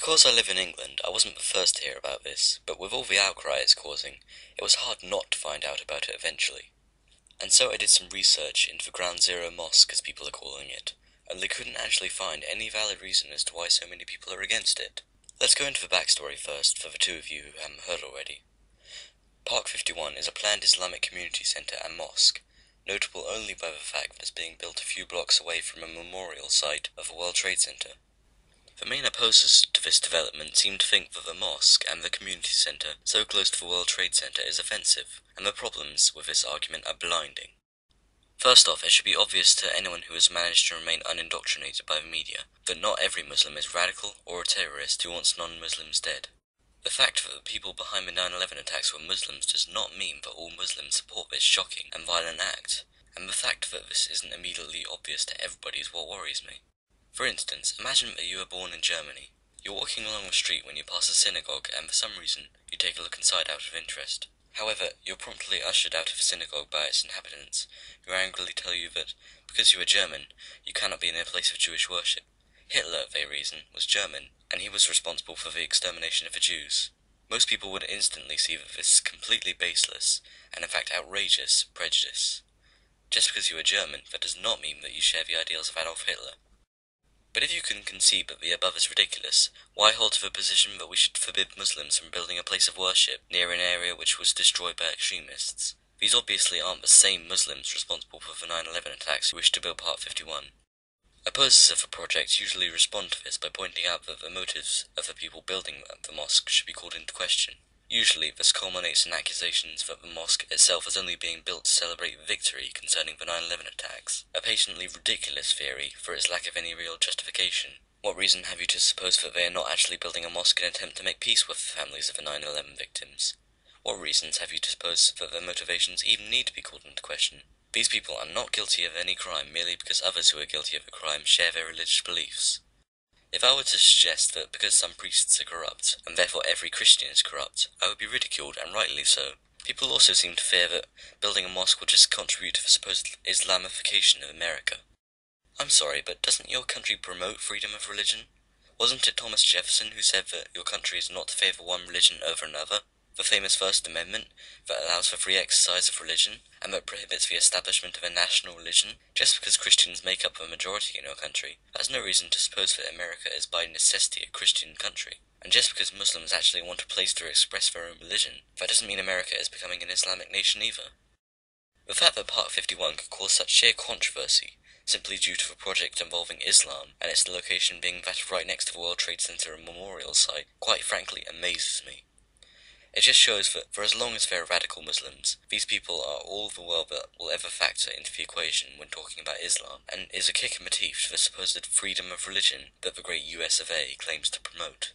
Because I live in England, I wasn't the first to hear about this, but with all the outcry it's causing, it was hard not to find out about it eventually. And so I did some research into the Ground Zero Mosque, as people are calling it, and they couldn't actually find any valid reason as to why so many people are against it. Let's go into the backstory first, for the two of you who haven't heard already. Park 51 is a planned Islamic community centre and mosque, notable only by the fact that it's being built a few blocks away from a memorial site of the World Trade Center. The main opposers to this development seem to think that the mosque and the community centre so close to the World Trade Center is offensive, and the problems with this argument are blinding. First off, it should be obvious to anyone who has managed to remain unindoctrinated by the media that not every Muslim is radical or a terrorist who wants non-Muslims dead. The fact that the people behind the 9/11 attacks were Muslims does not mean that all Muslims support this shocking and violent act, and the fact that this isn't immediately obvious to everybody is what worries me. For instance, imagine that you were born in Germany. You're walking along the street when you pass a synagogue and for some reason you take a look inside out of interest. However, you're promptly ushered out of the synagogue by its inhabitants, who angrily tell you that, because you are German, you cannot be in a place of Jewish worship. Hitler, they reason, was German, and he was responsible for the extermination of the Jews. Most people would instantly see that this is completely baseless, and in fact outrageous, prejudice. Just because you are German, that does not mean that you share the ideals of Adolf Hitler. But if you can concede that the above is ridiculous, why hold to the position that we should forbid Muslims from building a place of worship near an area which was destroyed by extremists? These obviously aren't the same Muslims responsible for the 9/11 attacks who wish to build Part 51. Opposers of the project usually respond to this by pointing out that the motives of the people building the mosque should be called into question. Usually, this culminates in accusations that the mosque itself is only being built to celebrate victory concerning the 9/11 attacks, a patently ridiculous theory for its lack of any real justification. What reason have you to suppose that they are not actually building a mosque in an attempt to make peace with the families of the 9/11 victims? What reasons have you to suppose that their motivations even need to be called into question? These people are not guilty of any crime merely because others who are guilty of a crime share their religious beliefs. If I were to suggest that because some priests are corrupt, and therefore every Christian is corrupt, I would be ridiculed, and rightly so. People also seem to fear that building a mosque will just contribute to the supposed Islamification of America. I'm sorry, but doesn't your country promote freedom of religion? Wasn't it Thomas Jefferson who said that your country is not to favour one religion over another? The famous First Amendment that allows for free exercise of religion, and that prohibits the establishment of a national religion, just because Christians make up the majority in your country, that's no reason to suppose that America is by necessity a Christian country. And just because Muslims actually want a place to express their own religion, that doesn't mean America is becoming an Islamic nation either. The fact that Part 51 could cause such sheer controversy, simply due to a project involving Islam, and its location being that right next to the World Trade Center and memorial site, quite frankly amazes me. It just shows that, for as long as there are radical Muslims, these people are all the world that will ever factor into the equation when talking about Islam, and is a kick in the teeth to the supposed freedom of religion that the great US of A claims to promote.